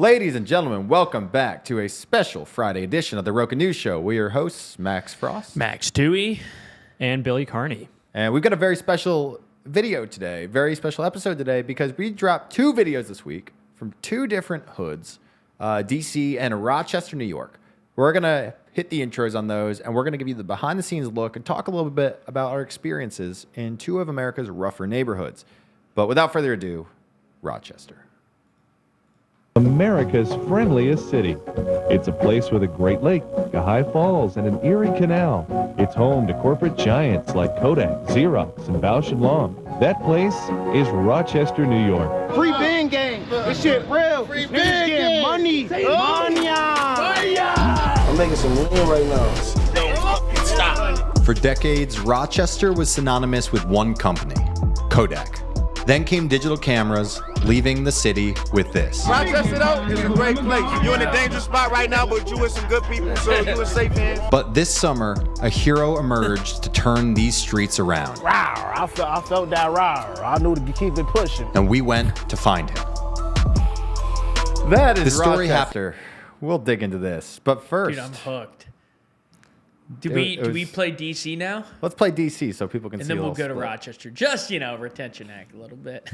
Ladies and gentlemen, welcome back to a special Friday edition of the RocaNews Show. We are your hosts, Max Frost, Max Dewey, and Billy Carney. And we've got a very special video today, very special episode today, because we dropped two videos this week from two different hoods, DC and Rochester, New York. We're going to hit the intros on those, and we're going to give you the behind-the-scenes look and talk a little bit about our experiences in two of America's rougher neighborhoods. But without further ado, Rochester. America's friendliest city. It's a place with a Great Lake, a high falls, and an Erie Canal. It's home to corporate giants like Kodak, Xerox, and Bausch & Lomb. That place is Rochester, New York. Free band gang. This shit real. Free band gang. Money. Money. I'm making some win right now. Stop. For decades, Rochester was synonymous with one company, Kodak. Then came digital cameras, leaving the city with this. Rochester, though, is a great place. You're in a dangerous spot right now, but you with some good people, so you're in safe hands. But this summer, a hero emerged to turn these streets around. Rawr. I felt that rawr. I knew to keep it pushing. And we went to find him. That is the story Rochester. after. We'll dig into this. But first, Dude, I'm hooked. Do we play DC now? let's play DC so people can And see then a we'll little go to split. Rochester. Just, retention act a little bit.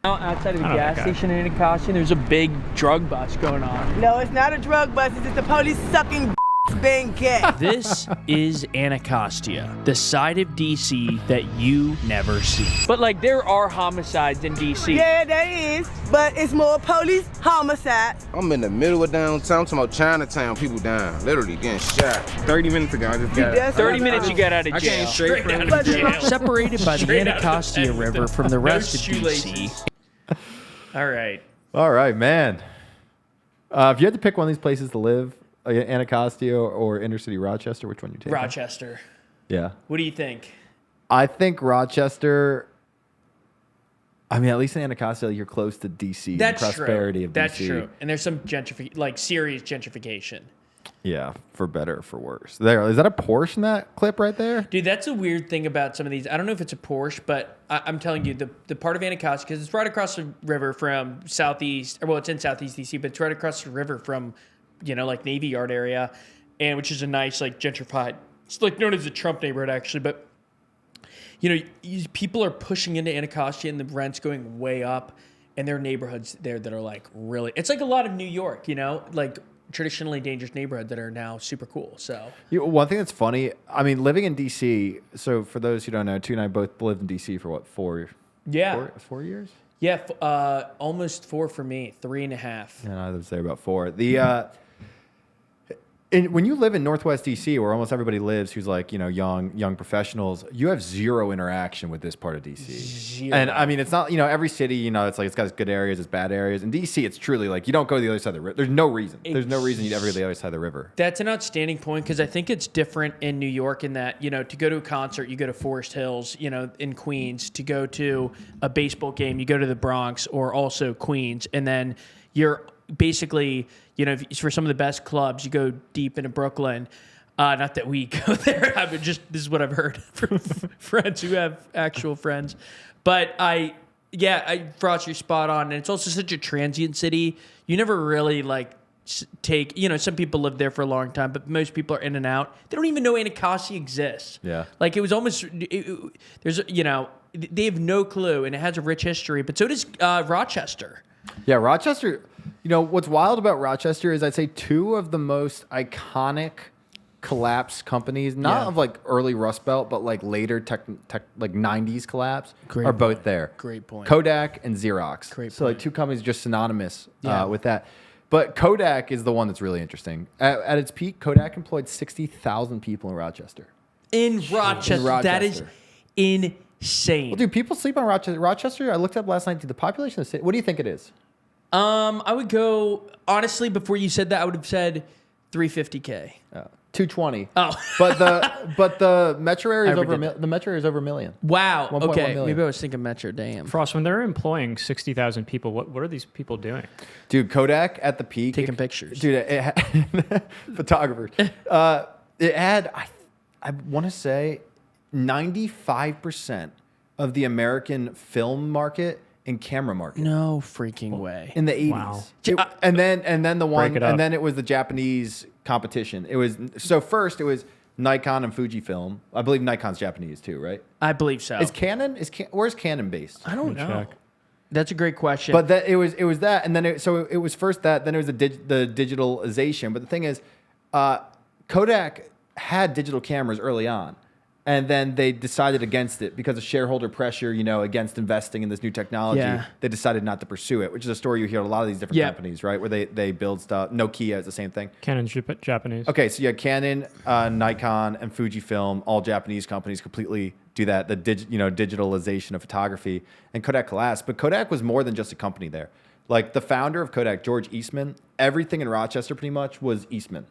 Outside of the gas station in Anacostia, there's a big drug bust going on. No, it's not a drug bust. It's just the police sucking being gay. This is Anacostia, the side of DC that you never see. But there are homicides in DC. Yeah, there is, but it's more police homicide. I'm in the middle of downtown, talking about Chinatown, people down, literally getting shot. 30 minutes ago, I just got That's 30 what minutes I'm you got out of I jail. came straight from out of jail. Separated by the Straight out of Anacostia bed River with from the no rest of shoelaces. DC. All right. All right, man. If you had to pick one of these places to live, Anacostia or inner city Rochester, which one you take? Rochester. Yeah. What do you think? I think Rochester. I mean, at least in Anacostia, you're close to DC. That's the prosperity true. of DC. That's true. And there's some serious gentrification. Yeah, for better or for worse. There is that a Porsche in that clip right there? Dude, that's a weird thing about some of these. I don't know if it's a Porsche, but I'm telling you, the part of Anacostia, because it's right across the river from southeast, well, it's in southeast DC, but it's right across the river from, Navy Yard area, and which is a nice, gentrified, it's known as the Trump neighborhood, actually, but, people are pushing into Anacostia and the rent's going way up, and there are neighborhoods there that are, really, it's like a lot of New York, traditionally dangerous neighborhood that are now super cool. So one thing that's funny, I mean, living in DC. So for those who don't know, Tu and I both lived in DC for what, 4 years? Yeah, almost 4 for me, 3.5. Yeah, I was there about 4. When you live in Northwest DC, where almost everybody lives, who's young professionals, you have zero interaction with this part of DC. Zero. And I mean, it's not every city, it's it's got its good areas, its bad areas. In DC, it's truly you don't go to the other side of the river. There's no reason. There's no reason you'd ever go to the other side of the river. That's an outstanding point because I think it's different in New York in that to go to a concert, you go to Forest Hills, in Queens. To go to a baseball game, you go to the Bronx or also Queens, and then you're basically, for some of the best clubs, you go deep into Brooklyn. Not that we go there. This is what I've heard from friends who have actual friends. But Frost, you're spot on. And it's also such a transient city. You never really take, some people live there for a long time, but most people are in and out. They don't even know Anacostia exists. Yeah. It was almost, they have no clue, and it has a rich history, but so does Rochester. Yeah, Rochester. What's wild about Rochester is I'd say two of the most iconic collapse companies, not of early Rust Belt, but later tech 90s collapse, are both there. Great point. Kodak and Xerox. Great So point. two companies just synonymous with that. But Kodak is the one that's really interesting. At its peak, Kodak employed 60,000 people in Rochester. In Rochester. That is insane. Well, dude, people sleep on Rochester. Rochester, I looked up last night, the population of the city, what do you think it is? I would go, honestly, before you said that, I would have said 350K. 220. Oh. but the metro area is I over overdid the metro area is over a million. Wow. 1.1 Okay. million. Maybe I was thinking Metro. Damn. Frost, when they're employing 60,000 people, what are these people doing? Dude, Kodak at the peak. Taking pictures. Dude, it had photographers. It had, I want to say, 95% of the American film market in camera market. No freaking way. In the 80s. Wow. And then the one, Break it up. and then it was the Japanese competition. It was, so first it was Nikon and Fujifilm. I believe Nikon's Japanese too, right? I believe so. Where's Canon based? I don't know. check. That's a great question. But it was that, and then it was first that, then it was the digitalization. But the thing is, Kodak had digital cameras early on, and then they decided against it because of shareholder pressure, against investing in this new technology. Yeah. They decided not to pursue it, which is a story you hear at a lot of these different companies, right? Where they build stuff. Nokia is the same thing. Canon's Japanese. Okay, so you had Canon, Nikon, and Fujifilm, all Japanese companies, completely do that. The digitalization of photography, and Kodak last. But Kodak was more than just a company there. Like the founder of Kodak, George Eastman, everything in Rochester pretty much was Eastman.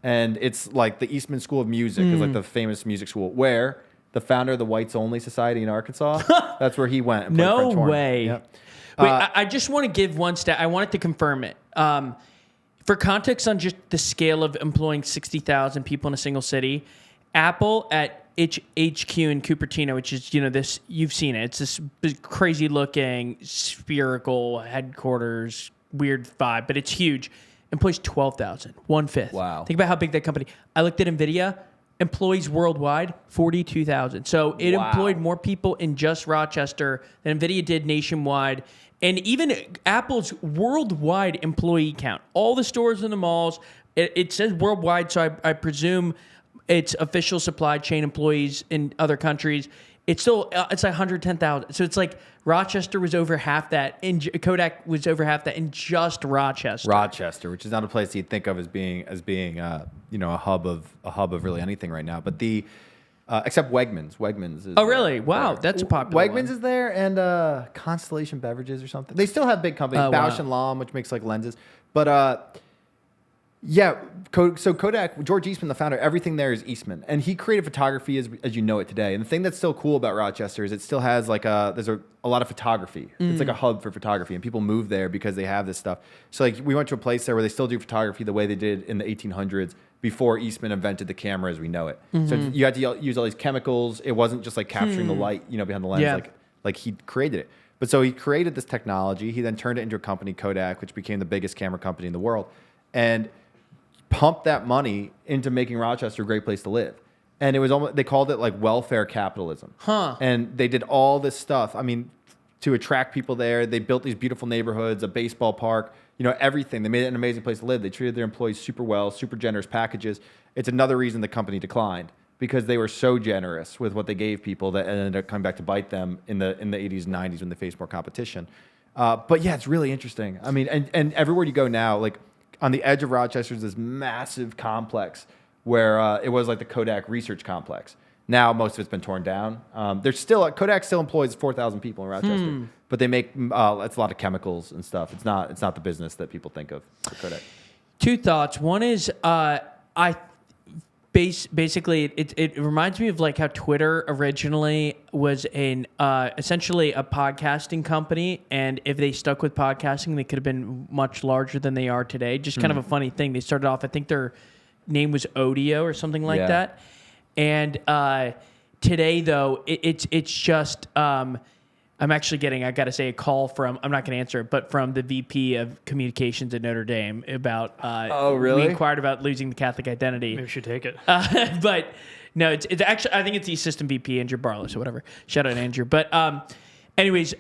And it's like the Eastman School of Music is like the famous music school where the founder of the Whites Only Society in Arkansas, that's where he went and played no French horn. way. Yep. Wait, I just want to give one stat. I wanted to confirm it. For context on just the scale of employing 60,000 people in a single city, Apple at its HQ in Cupertino, which is, this, you've seen it. It's this crazy looking spherical headquarters, weird vibe, but it's huge. Employs 12,000, 1/5. Wow. Think about how big that company. I looked at NVIDIA, employees worldwide, 42,000. So it employed more people in just Rochester than NVIDIA did nationwide. And even Apple's worldwide employee count, all the stores in the malls, it says worldwide, so I presume it's official supply chain employees in other countries. It's still, it's like 110,000. So it's like Rochester was over half that, and Kodak was over half that in just Rochester. Rochester, which is not a place you'd think of as being a hub of really anything right now. But except Wegmans. Wegmans is. Oh, really? Wow, that's a popular Wegmans one. is there, and Constellation Beverages or something. They still have big companies, Bausch and Lomb, which makes like lenses. But yeah, so Kodak, George Eastman, the founder, everything there is Eastman, and he created photography as you know it today. And the thing that's still cool about Rochester is it still has there's a lot of photography. It's like a hub for photography, and people move there because they have this stuff. So like we went to a place there where they still do photography the way they did in the 1800s before Eastman invented the camera as we know it. So you had to use all these chemicals. It wasn't just like capturing the light, behind the lens. Yeah. Like he created it. But so he created this technology. He then turned it into a company, Kodak, which became the biggest camera company in the world, and pumped that money into making Rochester a great place to live. And it was almost, they called it like welfare capitalism. And they did all this stuff. I mean, to attract people there, they built these beautiful neighborhoods, a baseball park, everything. They made it an amazing place to live. They treated their employees super well, super generous packages. It's another reason the company declined, because they were so generous with what they gave people that ended up coming back to bite them in the 80s and 90s when they faced more competition. But yeah, it's really interesting. I mean, and everywhere you go now, like on the edge of Rochester is this massive complex where it was like the Kodak Research Complex. Now most of it's been torn down. There's still Kodak still employs 4,000 people in Rochester, but they make it's a lot of chemicals and stuff. It's not the business that people think of for Kodak. Two thoughts. One is basically it reminds me of like how Twitter originally was essentially a podcasting company, and if they stuck with podcasting, they could have been much larger than they are today. Just kind of a funny thing. They started off, I think their name was Odeo or something like that, and today though it's just I'm actually getting, I got to say, a call from, I'm not going to answer it, but from the VP of Communications at Notre Dame about, oh, really? We inquired about losing the Catholic identity. Maybe we should take it. But no, it's actually, I think it's the assistant VP, Andrew Barlow, or whatever. Shout out Andrew. But anyways,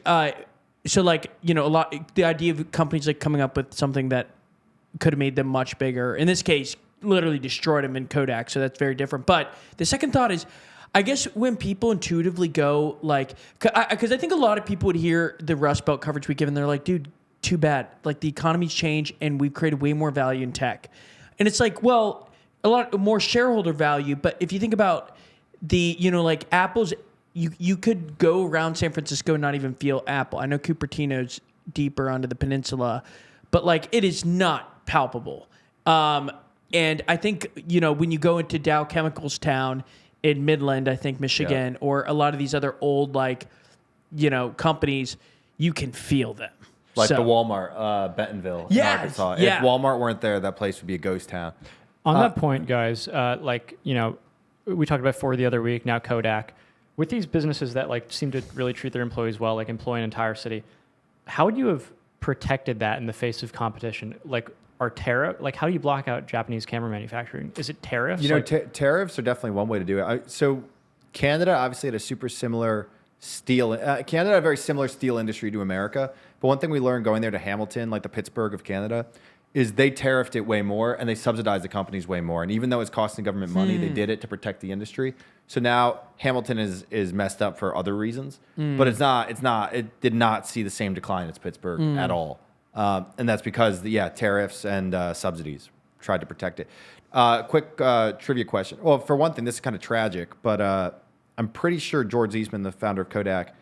so like, the idea of companies like coming up with something that could have made them much bigger, in this case, literally destroyed them in Kodak. So that's very different. But the second thought is, I guess when people intuitively go like, because I think a lot of people would hear the Rust Belt coverage we give and they're like, dude, too bad. Like the economy's changed and we've created way more value in tech. And it's like, well, a lot more shareholder value. But if you think about the, like Apple's, you could go around San Francisco and not even feel Apple. I know Cupertino's deeper onto the peninsula, but like it is not palpable. And I think, when you go into Dow Chemicals Town in Midland, I think Michigan, or a lot of these other old companies, you can feel them. Like the Walmart, Bentonville, in Arkansas. Yeah. If Walmart weren't there, that place would be a ghost town. On that point, guys, we talked about Ford the other week, now Kodak. With these businesses that seem to really treat their employees well, like employ an entire city, how would you have protected that in the face of competition? Like, how do you block out Japanese camera manufacturing? Is it tariffs? You know, tariffs are definitely one way to do it. So Canada obviously had a super similar Canada had a very similar steel industry to America. But one thing we learned going there to Hamilton, like the Pittsburgh of Canada, is they tariffed it way more and they subsidized the companies way more. And even though it's costing government money, they did it to protect the industry. So now Hamilton is messed up for other reasons, but it did not see the same decline as Pittsburgh at all. And that's because tariffs and subsidies tried to protect it. Quick trivia question. Well, for one thing, this is kind of tragic, but I'm pretty sure George Eastman, the founder of Kodak,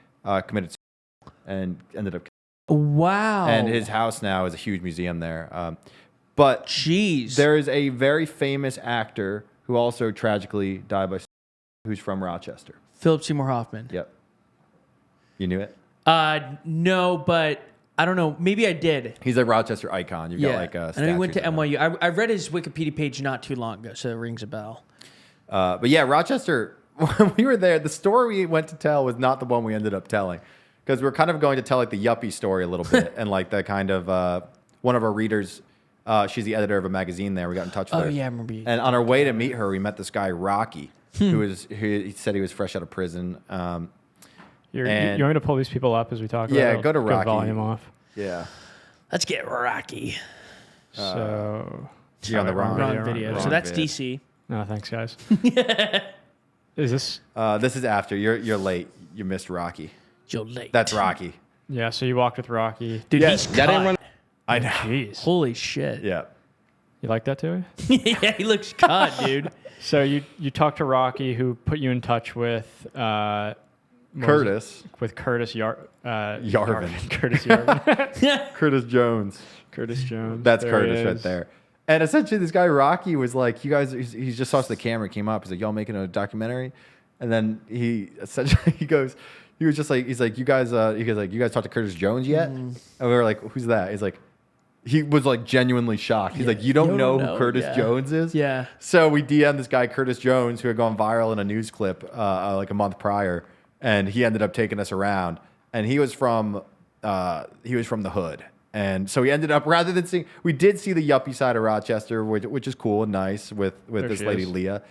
committed suicide and ended up. Wow. And his house now is a huge museum there. But there is a very famous actor who also tragically died by suicide, who's from Rochester. Philip Seymour Hoffman. Yep. You knew it? No, but I don't know. Maybe I did. He's a Rochester icon. You've got like a and he went to NYU. I read his Wikipedia page not too long ago, so it rings a bell. But yeah, Rochester, when we were there, the story we went to tell was not the one we ended up telling. Because we're kind of going to tell like the yuppie story a little bit. And like the kind of, one of our readers, she's the editor of a magazine there. We got in touch with her. Oh, yeah, I remember you. And on our way to meet her, we met this guy, Rocky, who he said he was fresh out of prison. You want me to pull these people up as we talk about it? Yeah, go to Rocky. Volume off. Yeah. Let's get Rocky. So you're on the wrong video. So that's DC. No, thanks, guys. Is this? This is after. You're late. You missed Rocky. You're late. That's Rocky. Yeah, so you walked with Rocky. Dude, he's cut. I know. Jeez. Holy shit. Yeah. You like that, too? Yeah, he looks cut, dude. So you talked to Rocky, who put you in touch with Curtis. With Curtis Yarvin. Curtis Yarvin. Curtis Jones. Curtis Jones. That's Curtis right there. And essentially, this guy Rocky was like, "You guys," he just saw us the camera, came up. He's like, "Y'all making a documentary?" And then he essentially he was just like, he's like, "You guys," he goes like, "You guys talked to Curtis Jones yet?" And we were like, "Who's that?" He's like, he was like genuinely shocked. He's like, "You don't know who Curtis Jones is?" Yeah. So we DM'd this guy Curtis Jones, who had gone viral in a news clip like a month prior, and he ended up taking us around. And he was from the hood. And so we ended up, rather than seeing, we did see the yuppie side of Rochester, which is cool and nice with this lady Leah.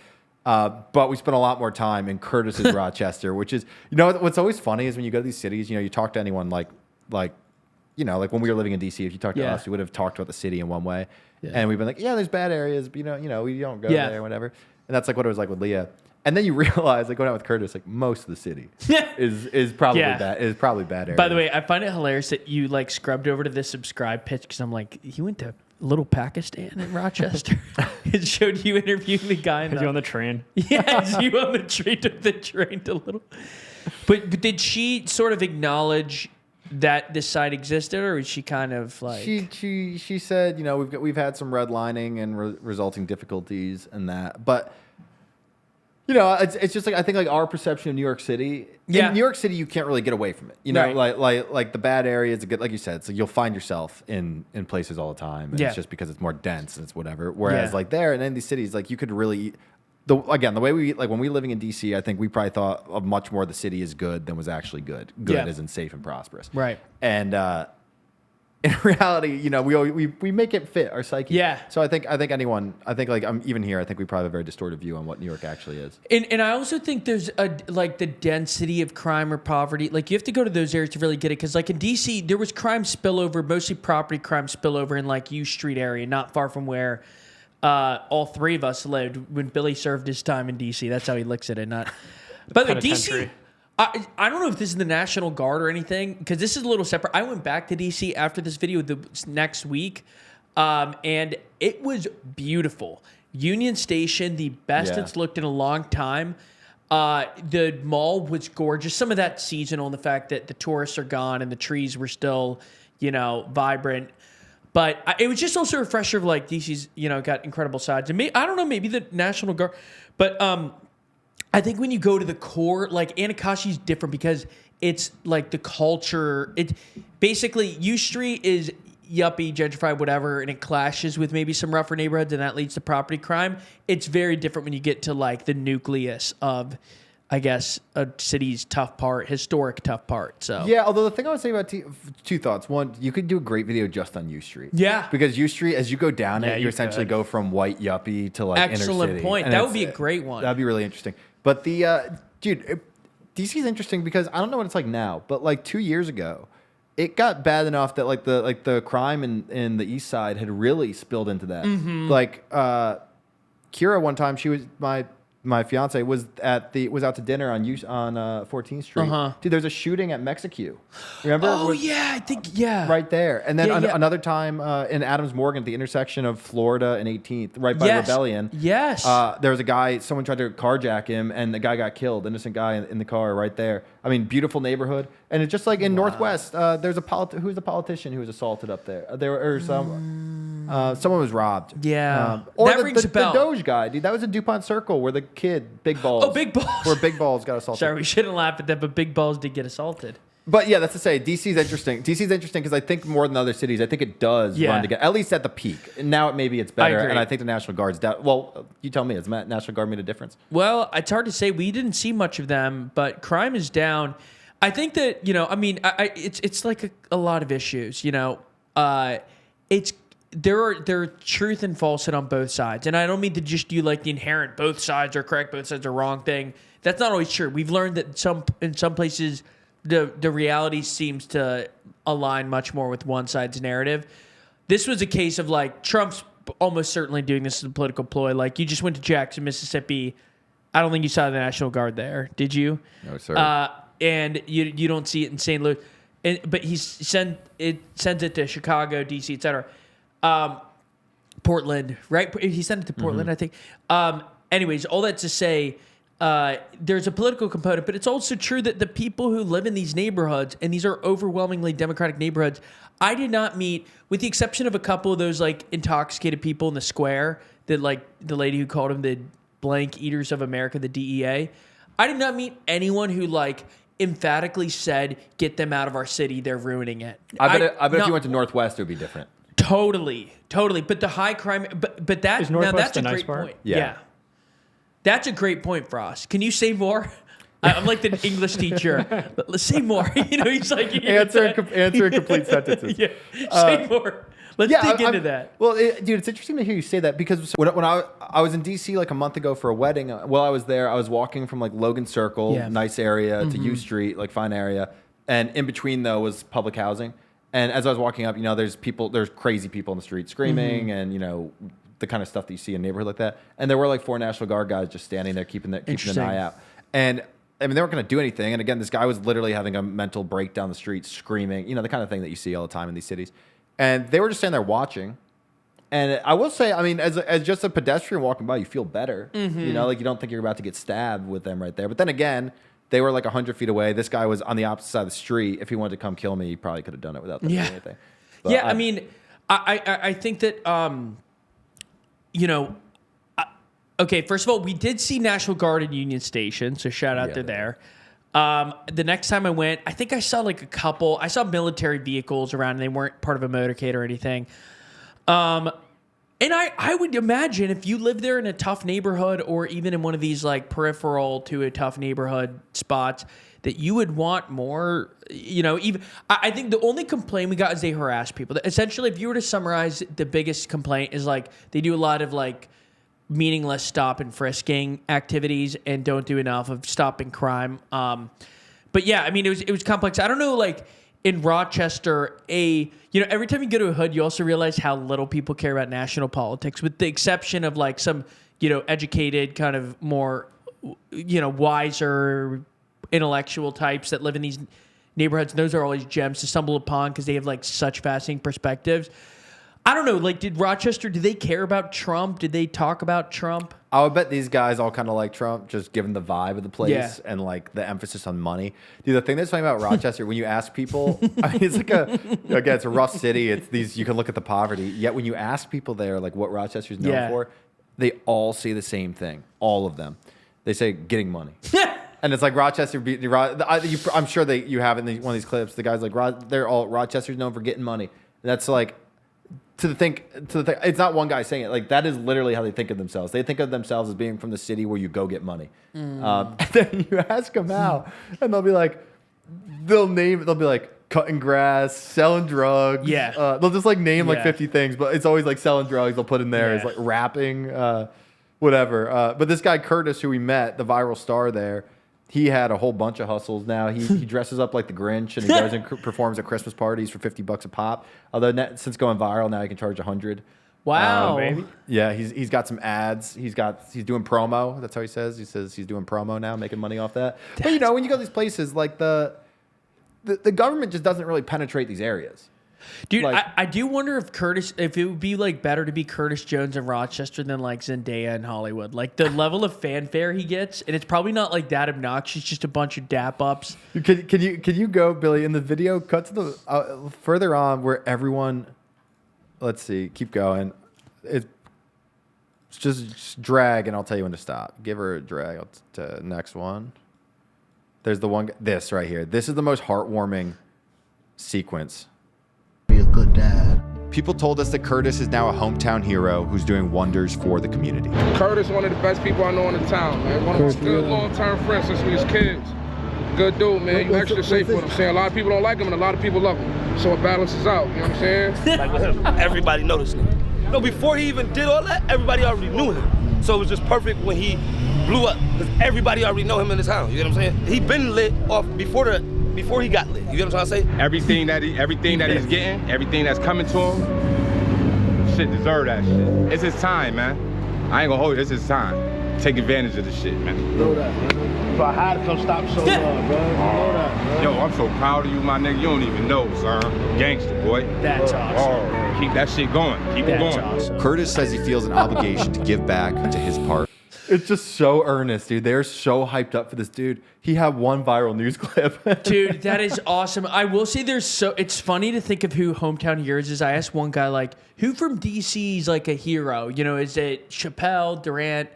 But we spent a lot more time in Curtis's Rochester, which is, you know, what's always funny is when you go to these cities, you know, you talk to anyone like you know, like when we were living in DC, if you talked to us, we would have talked about the city in one way. Yeah. And we've been like, yeah, there's bad areas, but, you know, we don't go there or whatever. And that's like what it was like with Leah. And then you realize, like going out with Curtis, like most of the city is probably bad. Is probably bad area. By the way, I find it hilarious that you like scrubbed over to this subscribe pitch because I'm like, you went to Little Pakistan in Rochester. It showed you interviewing the guy. You on the train? Yeah, you on the train to Little. But did she sort of acknowledge that this site existed, or was she kind of like she said, you know, we've had some redlining and resulting difficulties and that, but. You know, it's just like I think like our perception of New York City. Yeah. In New York City, you can't really get away from it. You know, like the bad areas, like you said, so you'll find yourself in places all the time. And it's just because it's more dense and it's whatever. Whereas like there and in these cities, like you could really the way we like when we were living in DC, I think we probably thought of much more the city is good than was actually good. Good isn't safe and prosperous. Right. And in reality, you know, we make it fit our psyche. Yeah. So I think like I'm even here. I think we probably have a very distorted view on what New York actually is. And I also think there's like the density of crime or poverty. Like you have to go to those areas to really get it. Because like in DC, there was crime spillover, mostly property crime spillover in like U Street area, not far from where all three of us lived when Billy served his time in DC. That's how he looks at it. Not. By the way, DC. I don't know if this is the National Guard or anything, because this is a little separate. I went back to D.C. after this video the next week, and it was beautiful. Union Station, the best it's looked in a long time. The mall was gorgeous. Some of that seasonal, and the fact that the tourists are gone and the trees were still, you know, vibrant. But it was just also a refresher of like D.C.'s, you know, got incredible sides. And I don't know, maybe the National Guard, but I think when you go to the core, like Anacostia is different because it's like the culture. It basically U Street is yuppie, gentrified, whatever, and it clashes with maybe some rougher neighborhoods, and that leads to property crime. It's very different when you get to like the nucleus of I guess, a city's tough part, historic tough part. So Yeah, although the thing I would say about two thoughts. One, you could do a great video just on U Street. Yeah. Because U Street, as you go down it, you you essentially could. go from white yuppie to like inner excellent city. point. And That would it's- be a great one. That'd be really interesting. But dude, DC is interesting because I don't know what it's like now, but like 2 years ago, it got bad enough that like the crime in the East Side had really spilled into that. Mm-hmm. Like Kira, one time, she was my fiance was out to dinner on 14th Street. Dude, there's a shooting at Mexico. Remember? Oh yeah, I think Right there. And then Yeah. another time in Adams Morgan at the intersection of Florida and 18th, right by Rebellion. Yes. There was a guy, someone tried to carjack him, and the guy got killed. Innocent guy in the car right there. I mean, beautiful neighborhood. And it's just like in Northwest, there's who's the politician who was assaulted up there? Someone was robbed. Yeah. Or That rings a bell. The Doge guy, dude. That was a DuPont Circle where the kid, Big Balls. Oh, Big Balls. Where Big Balls got assaulted. Sorry, we shouldn't laugh at that, but Big Balls did get assaulted. But yeah, that's to say, DC's interesting. DC's interesting because I think more than other cities, I think it does run together, at least at the peak. And now maybe it's better. agree. And I think the National Guard's down. Well, you tell me, has the National Guard made a difference? Well, it's hard to say. We didn't see much of them, but crime is down. I think that, I mean, it's like a lot of issues, there are truth and falsehood on both sides. And I don't mean to just do like the inherent both sides are correct, both sides are wrong thing. That's not always true. We've learned that in some places the reality seems to align much more with one side's narrative. This was a case of like Trump's almost certainly doing this as a political ploy. Like you just went to Jackson, Mississippi. I don't think you saw the National Guard there, did you? No, sir. And you don't see it in St. Louis, but sends it to Chicago, DC, etc. Portland, right? He sent it to Portland, I think. Anyways, all that to say, there's a political component, but it's also true that the people who live in these neighborhoods, and these are overwhelmingly Democratic neighborhoods, I did not meet, with the exception of a couple of those like intoxicated people in the square, that like the lady who called them the blank eaters of America, the DEA. I did not meet anyone who like emphatically said, "Get them out of our city; they're ruining it." I bet if you went to Northwest, it would be different. Totally. But the high crime, but that Is now Northwest that's a the nice great part? point. Yeah. That's a great point for us. Can you say more? I'm like the English teacher. But let's say more. He's like Answer in complete sentences. Yeah. Say more. Let's dig into that. Well, dude, it's interesting to hear you say that because when I was in DC like a month ago for a wedding, while I was there, I was walking from like Logan Circle, nice area, to U Street, like fine area, and in between though was public housing. And as I was walking up, there's crazy people in the street screaming, and the kind of stuff that you see in a neighborhood like that. And there were like 4 National Guard guys just standing there keeping an eye out. And I mean, they weren't going to do anything. And again, this guy was literally having a mental break down the street, screaming, the kind of thing that you see all the time in these cities. And they were just standing there watching. And I will say, I mean, as just a pedestrian walking by, you feel better. Like you don't think you're about to get stabbed with them right there. But then again, they were like 100 feet away. This guy was on the opposite side of the street. If he wanted to come kill me, he probably could have done it without them doing anything. But I mean, I think that, okay, first of all, we did see National Guard in Union Station, so shout out to there. The next time I went, I think I saw like I saw military vehicles around, and they weren't part of a motorcade or anything. And I would imagine if you live there in a tough neighborhood or even in one of these like peripheral to a tough neighborhood spots, that you would want more, even I think the only complaint we got is they harass people. Essentially, if you were to summarize, the biggest complaint is like they do a lot of like meaningless stop and frisking activities and don't do enough of stopping crime. But yeah, I mean, it was complex. I don't know, like in Rochester, every time you go to a hood, you also realize how little people care about national politics, with the exception of like some, educated, kind of more, wiser, intellectual types that live in these neighborhoods. And those are always gems to stumble upon because they have like such fascinating perspectives. I don't know, like, did they care about Trump? Did they talk about Trump? I would bet these guys all kind of like Trump, just given the vibe of the place and like the emphasis on money. Dude, the thing that's funny about Rochester, when you ask people, I mean, it's like it's a rough city. It's these, you can look at the poverty. Yet when you ask people there, like what Rochester's known for, they all say the same thing. All of them. They say getting money. And it's like Rochester. I'm sure you have it in one of these clips. The guys like Rochester's known for getting money. And that's like, it's not one guy saying it. Like that is literally how they think of themselves. They think of themselves as being from the city where you go get money. And then you ask them how, and they'll be like, they'll be like cutting grass, selling drugs. Yeah. They'll just like name like Yeah. 50 things, but it's always like selling drugs. They'll put in there as Yeah. like rapping, whatever. But this guy Curtis, who we met, the viral star there, he had a whole bunch of hustles now. He dresses up like the Grinch and he goes and performs at Christmas parties for $50 a pop. Although since going viral, now he can charge $100. Wow. Yeah, he's got some ads. He's doing promo. That's how he says. He says he's doing promo now, making money off that. But you know, when you go to these places, like the government just doesn't really penetrate these areas. Dude, Like- I do wonder if it would be like better to be Curtis Jones in Rochester than like Zendaya in Hollywood. Like the level of fanfare he gets, and it's probably not like that obnoxious, just a bunch of dap ups. Can you go, Billy, in the video? Cut to the further on where everyone. Let's see. Keep going. It's just drag, and I'll tell you when to stop. Give her a drag. To next one. There's the one. This right here. This is the most heartwarming sequence. Be a good dad. People told us that Curtis is now a hometown hero who's doing wonders for the community. Curtis, one of the best people I know in the town, man. One of my good long-term friends since we was kids. Good dude, man. You extra safe with him. Saying a lot of people don't like him and a lot of people love him. So it balances out. You know what I'm saying? Like with him, everybody noticed him. No, before he even did all that, everybody already knew him. So it was just perfect when he blew up, because everybody already know him in the town. You get what I'm saying? He been lit off before he got lit. You get what I'm trying to say? Everything that he's getting, everything that's coming to him, shit deserve that shit. It's his time, man. I ain't gonna hold you. It's his time. Take advantage of the shit, man. Know that, man. If I had to come stop so long, bro. Know that, man. Yo, I'm so proud of you, my nigga. You don't even know, son. Gangster, boy. That's awesome. Oh, keep that shit going. Keep it That's going. awesome. Curtis says he feels an obligation to give back to his part. It's just so earnest, dude. They're so hyped up for this dude. He had one viral news clip. Dude, that is awesome. I will say it's funny to think of who hometown heroes is. I asked one guy, like, who from DC is like a hero? You know, is it Chappelle, Durant?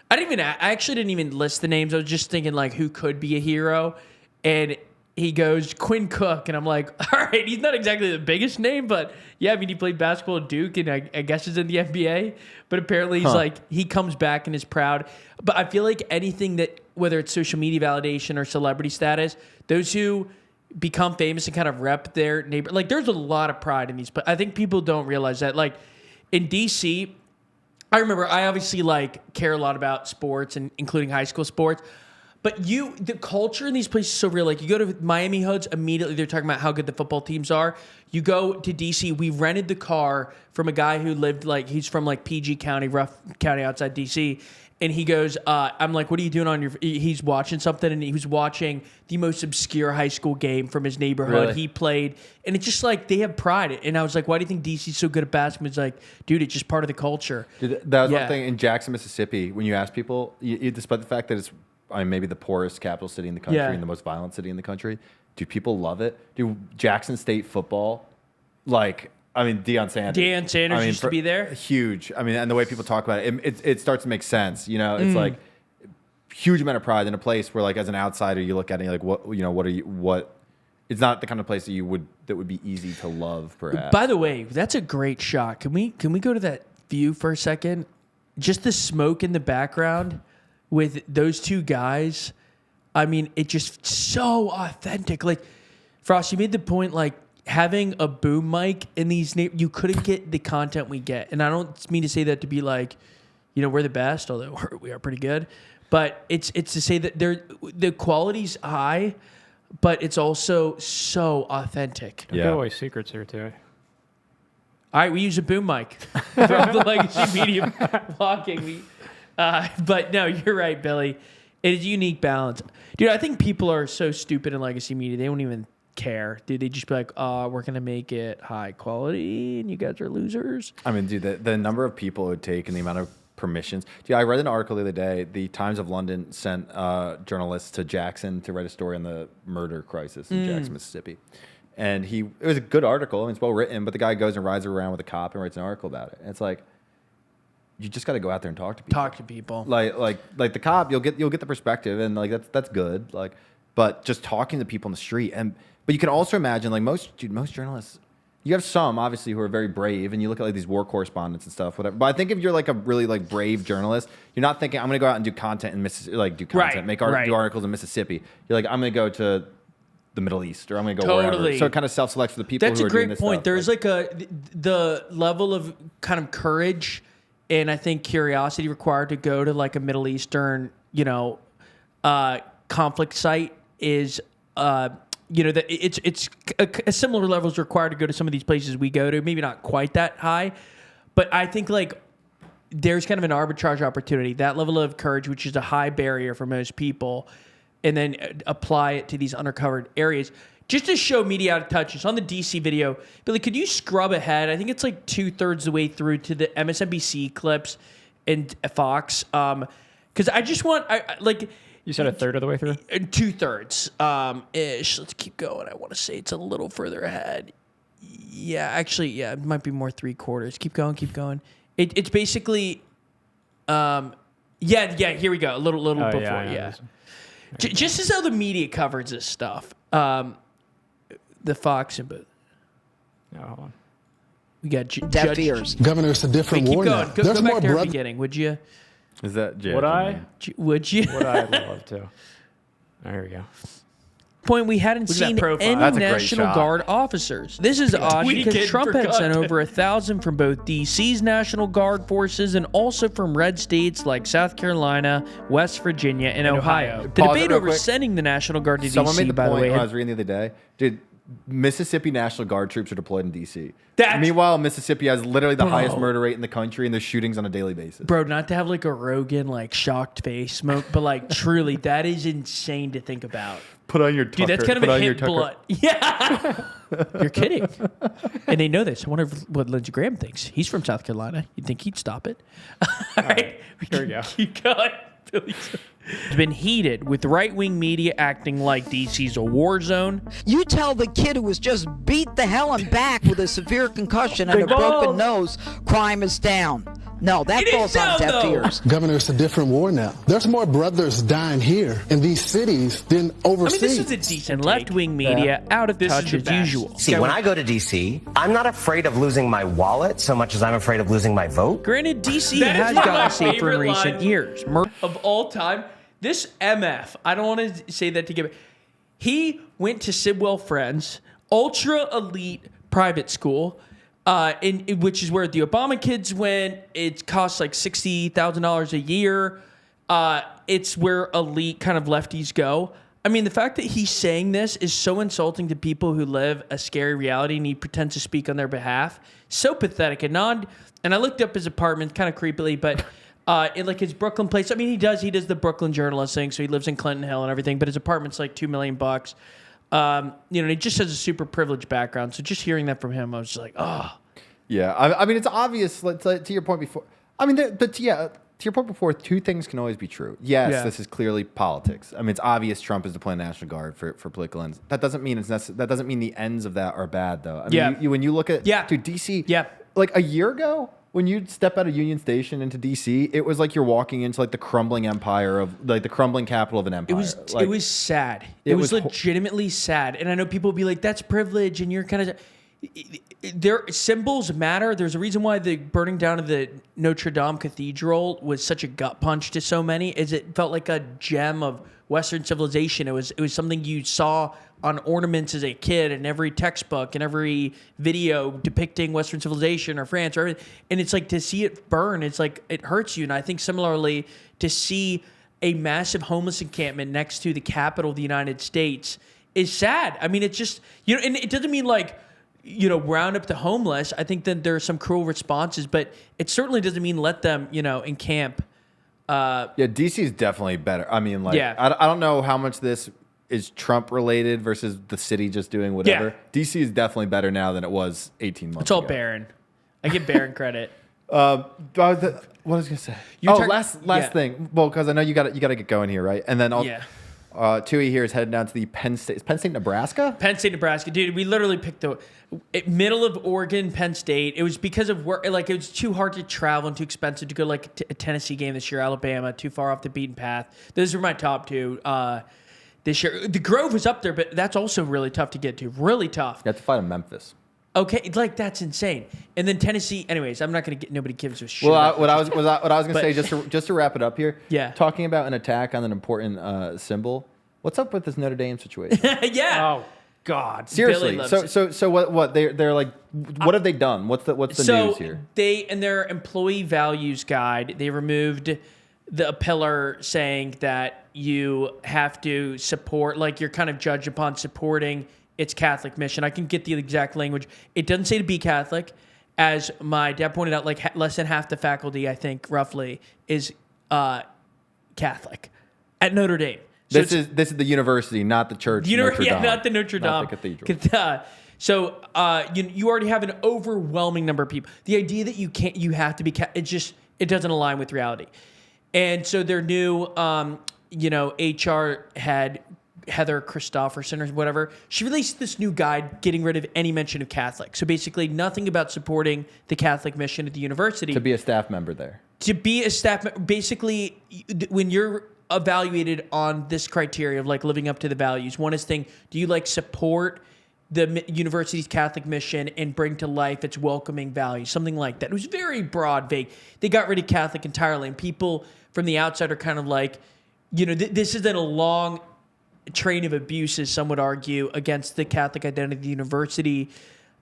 I actually didn't even list the names. I was just thinking like who could be a hero. And he goes, Quinn Cook. And I'm like, all right, he's not exactly the biggest name, but yeah, I mean, he played basketball at Duke and I guess is in the NBA. But apparently he's like, he comes back and is proud. But I feel like anything that, whether it's social media validation or celebrity status, those who become famous and kind of rep their neighbor, like there's a lot of pride in these. But I think people don't realize that. Like in DC, I remember I obviously like care a lot about sports and including high school sports. But the culture in these places is so real. Like you go to Miami hoods, immediately they're talking about how good the football teams are. You go to DC, we rented the car from a guy who lived he's from like PG County, rough county outside DC. And he goes, I'm like, what are you doing on he's watching something. And he was watching the most obscure high school game from his neighborhood. Really? He played. And it's just like, they have pride. And I was like, why do you think DC's so good at basketball? It's like, dude, it's just part of the culture. Dude, that was one thing in Jackson, Mississippi, when you ask people, despite the fact that it's maybe the poorest capital city in the country and the most violent city in the country, dude, people love it. Dude, Jackson State football, Deion Sanders. Used to be there. Huge. I mean, and the way people talk about it starts to make sense. You know, it's like huge amount of pride in a place where, like, as an outsider, you look at it and you're like, what? It's not the kind of place that would be easy to love, perhaps. By the way, that's a great shot. Can we go to that view for a second? Just the smoke in the background with those two guys. I mean, it just so authentic. Like, Frost, you made the point, like, having a boom mic in these you couldn't get the content we get. And I don't mean to say that to be like, you know, we're the best, although we are pretty good. But it's to say that the quality's high, but it's also so authentic. Don't give away secrets here, too. All right, we use a boom mic from the legacy medium walking. But no, you're right, Billy. It is a unique balance. Dude, I think people are so stupid in legacy media, they won't even care. Dude, they just be like, we're going to make it high quality and you guys are losers. I mean, dude, the number of people it would take and the amount of permissions. Dude, I read an article the other day. The Times of London sent journalists to Jackson to write a story on the murder crisis in Jackson, Mississippi. And it was a good article. I mean, it's well written, but the guy goes and rides around with a cop and writes an article about it. And it's like, you just got to go out there and talk to people. Like the cop, you'll get the perspective, and like that's good. Like, but just talking to people in the street, but you can also imagine, like most journalists, you have some obviously who are very brave, and you look at like these war correspondents and stuff, whatever. But I think if you're like a really like brave journalist, you're not thinking I'm going to go out and do content in Mississippi, like do content, do articles in Mississippi. You're like, I'm going to go to the Middle East, or I'm going to go wherever. So it kind of self-selects for the people who are doing this stuff. That's a great point. There's the level of kind of courage and I think curiosity required to go to like a Middle Eastern, conflict site is, that it's a similar level is required to go to some of these places we go to. Maybe not quite that high, but I think like there's kind of an arbitrage opportunity. That level of courage, which is a high barrier for most people, and then apply it to these undercovered areas. Just to show media out of touch, it's on the DC video. Billy, could you scrub ahead? I think it's like 2/3 the way through to the MSNBC clips and Fox. Because I just want, You said a third of the way through? 2/3 ish. Let's keep going. I want to say it's a little further ahead. Yeah, actually, it might be more 3/4. Keep going. It's basically, here we go. A little before, yeah. Just as how the media covers this stuff. The Fox and both. No, hold on. We got Deaf ears. Governor, it's a different war now. Go back there at the beginning, would you? Is that Jay? Would I? Would you? Would I love to? There we go. Point, we hadn't seen any National Guard officers. This is odd because Trump had sent over 1,000 from both D.C.'s National Guard forces and also from red states like South Carolina, West Virginia, and Ohio. The debate over sending the National Guard to D.C., Someone made the by the point way, when I was reading the other day, dude, Mississippi National Guard troops are deployed in D.C. Meanwhile, Mississippi has literally the highest murder rate in the country, and there's shootings on a daily basis. Bro, not to have like a Rogan like shocked face, but like truly, that is insane to think about. Put on your Tucker. Dude, that's kind of a hit blood. Yeah. You're kidding. And they know this. I wonder what Lindsey Graham thinks. He's from South Carolina. You'd think he'd stop it. All right. Here we go. Keep going. It's been heated with right-wing media acting like DC's a war zone. You tell the kid who was just beat the hell and back with a severe concussion and a broken nose, crime is down. No, that falls on deaf ears. Governor, it's a different war now. There's more brothers dying here in these cities than overseas. I mean, this is a decent left-wing media out of touch as usual. See, when I go to D.C., I'm not afraid of losing my wallet so much as I'm afraid of losing my vote. Granted, D.C. has gotten safer in recent years. Of all time, this MF, I don't want to say that to give. He went to Sidwell Friends, ultra elite private school, which is where the Obama kids went. It costs like $60,000 a year. It's where elite kind of lefties go. I mean, the fact that he's saying this is so insulting to people who live a scary reality and he pretends to speak on their behalf. So pathetic. And I looked up his apartment kind of creepily, but in like his Brooklyn place. I mean, he does the Brooklyn journalist thing, so he lives in Clinton Hill and everything, but his apartment's like $2 million. He just has a super privileged background. So just hearing that from him, I was just like, oh. Yeah, I mean, it's obvious. To your point before. I mean, to your point before, two things can always be true. Yes, this is clearly politics. I mean, it's obvious Trump is deploying National Guard for political ends. That doesn't mean that doesn't mean the ends of that are bad, though. I mean, when you look at dude, DC, like a year ago, when you step out of Union Station into DC, it was like you're walking into like the crumbling empire of like the crumbling capital of an empire. It was sad. It was legitimately sad. And I know people will be like, "That's privilege," and you're kind of. Their symbols matter. There's a reason why the burning down of the Notre Dame Cathedral was such a gut punch to so many. Is it felt like a gem of Western civilization. It was something you saw on ornaments as a kid, in every textbook and every video depicting Western civilization or France or everything. And it's like, to see it burn, it's like it hurts you. And I think similarly, to see a massive homeless encampment next to the capital of the United States is sad. I mean, it's just, and it doesn't mean like, round up the homeless. I think that there are some cruel responses, but it certainly doesn't mean let them, encamp. DC is definitely better. I mean, I don't know how much this is Trump related versus the city just doing whatever. Yeah. DC is definitely better now than it was 18 months ago. It's all Barron. I give Barron credit. What was I going to say? Last thing. Well, because I know you got to get going here, right? And then Tui here is headed down to the Penn State, Nebraska? Penn State, Nebraska. Dude, we literally picked the middle of Oregon, Penn State. It was because of work. Like, it was too hard to travel and too expensive to go like a Tennessee game this year, Alabama, too far off the beaten path. Those were my top two this year. The Grove was up there, but that's also really tough to get to. Really tough. You have to fight in Memphis. Okay, like that's insane. And then Tennessee. Anyways, I'm not gonna get. Nobody gives a shit. Well, about what I was gonna But- say just to wrap it up here. Yeah. Talking about an attack on an important symbol. What's up with this Notre Dame situation? yeah. Oh God. Seriously. Billy loves So what they're like? What have they done? What's the news here? They in their employee values guide, they removed the pillar saying that you have to support, like you're kind of judged upon supporting its Catholic mission. I can get the exact language. It doesn't say to be Catholic, as my dad pointed out. Like less than half the faculty, I think, roughly, is Catholic at Notre Dame. So This is the university, not the church. Notre Dame, not the Notre Dame. not the cathedral. So you already have an overwhelming number of people. The idea that you have to be, it doesn't align with reality. And so their new, HR head, Heather Christopherson or whatever, she released this new guide getting rid of any mention of Catholic. So basically nothing about supporting the Catholic mission at the university. To be a staff member there. To be a staff member, basically, when you're evaluated on this criteria of like living up to the values, one is do you like support the university's Catholic mission and bring to life its welcoming values, something like that. It was very broad, vague. They got rid of Catholic entirely, and people from the outside are kind of like, this isn't a long train of abuses, some would argue, against the Catholic identity of the university.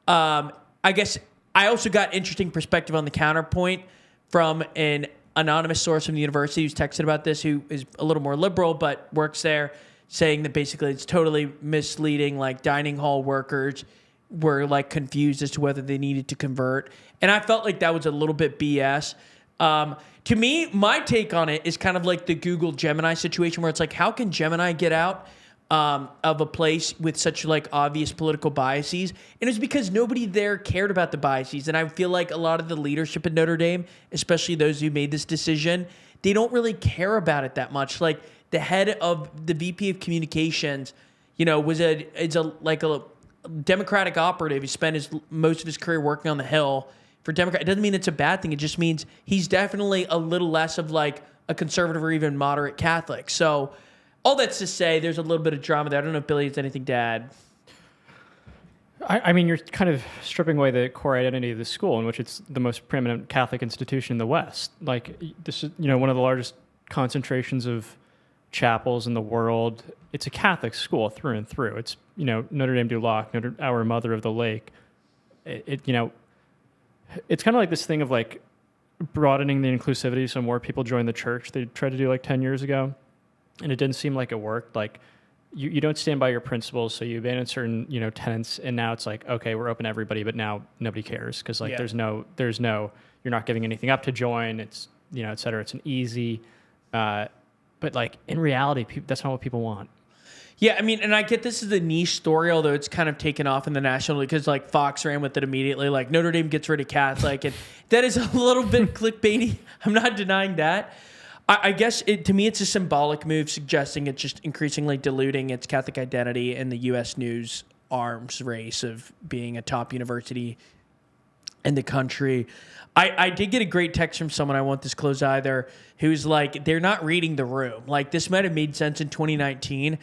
I guess I also got interesting perspective on the counterpoint from an anonymous source from the university who's texted about this, who is a little more liberal but works there, saying that basically it's totally misleading. Like dining hall workers were like confused as to whether they needed to convert. And I felt like that was a little bit BS. To me, my take on it is kind of like the Google Gemini situation where it's like, how can Gemini get out of a place with such like obvious political biases? And it was because nobody there cared about the biases. And I feel like a lot of the leadership at Notre Dame, especially those who made this decision, they don't really care about it that much. Like the head of the VP of communications, was a Democratic operative who spent most of his career working on the Hill for Democrat. It doesn't mean it's a bad thing. It just means he's definitely a little less of like a conservative or even moderate Catholic. So all that's to say, there's a little bit of drama there. I don't know if Billy has anything to add. I mean, you're kind of stripping away the core identity of the school, in which it's the most preeminent Catholic institution in the West. Like, this is, one of the largest concentrations of chapels in the world. It's a Catholic school through and through. It's, Notre Dame du Lac, our Mother of the Lake. It's kind of like this thing of like broadening the inclusivity so more people join the church. They tried to do like 10 years ago, and it didn't seem like it worked. Like, you don't stand by your principles, so you abandon certain, tenets, and now it's like, okay, we're open to everybody, but now nobody cares because like there's no, you're not giving anything up to join. It's, et cetera. It's an easy, but like in reality, that's not what people want. Yeah, I mean, and I get this is a niche story, although it's kind of taken off in the national because like Fox ran with it immediately. Like Notre Dame gets rid of Catholic, and that is a little bit clickbaity. I'm not denying that. I guess to me, it's a symbolic move, suggesting it's just increasingly diluting its Catholic identity in the U.S. news arms race of being a top university in the country. I did get a great text from someone, I won't disclose either, who's like, they're not reading the room. Like, this might have made sense in 2019.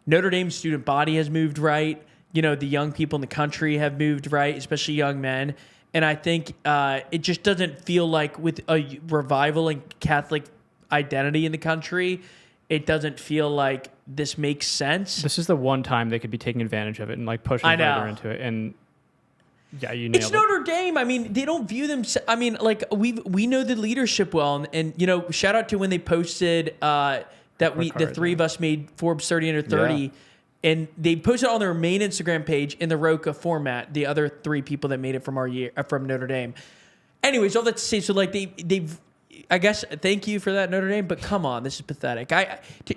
Notre Dame's student body has moved right. The young people in the country have moved right, especially young men. And I think it just doesn't feel like with a revival in Catholic identity in the country, it doesn't feel like this makes sense. This is the one time they could be taking advantage of it and like pushing further into it. And yeah, you nailed it. It's Notre Dame. I mean, they don't view them. I mean, like we know the leadership well, and shout out to when they posted the three of us made Forbes 30 under 30. Yeah. And they posted on their main Instagram page in the Roca format, the other three people that made it from Notre Dame. Anyways, all that to say, so like they've, I guess, thank you for that, Notre Dame, but come on, this is pathetic.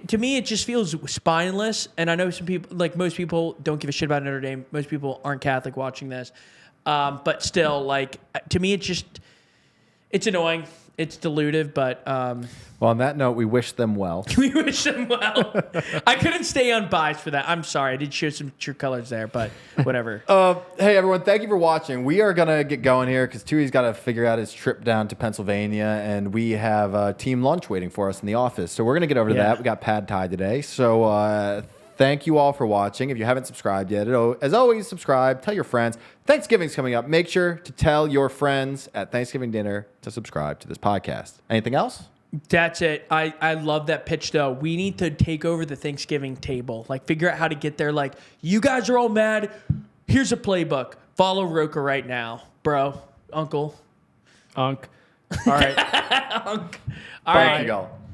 To me, it just feels spineless, and I know some people, like most people, don't give a shit about Notre Dame. Most people aren't Catholic watching this. But still, like, to me, it's annoying. It's dilutive, but... Well, on that note, we wish them well. We wish them well. I couldn't stay unbiased for that. I'm sorry. I did show some true colors there, but whatever. Hey, everyone. Thank you for watching. We are going to get going here because Tui's got to figure out his trip down to Pennsylvania, and we have team lunch waiting for us in the office. So we're going to get over to that. We got pad thai today. So Thank you all for watching. If you haven't subscribed yet, as always, subscribe. Tell your friends. Thanksgiving's coming up. Make sure to tell your friends at Thanksgiving dinner to subscribe to this podcast. Anything else? That's it. I love that pitch, though. We need to take over the Thanksgiving table. Like, figure out how to get there. Like, you guys are all mad. Here's a playbook. Follow Roca right now. Bro. Uncle. Unk. All right. Unk. All right. Thank you all.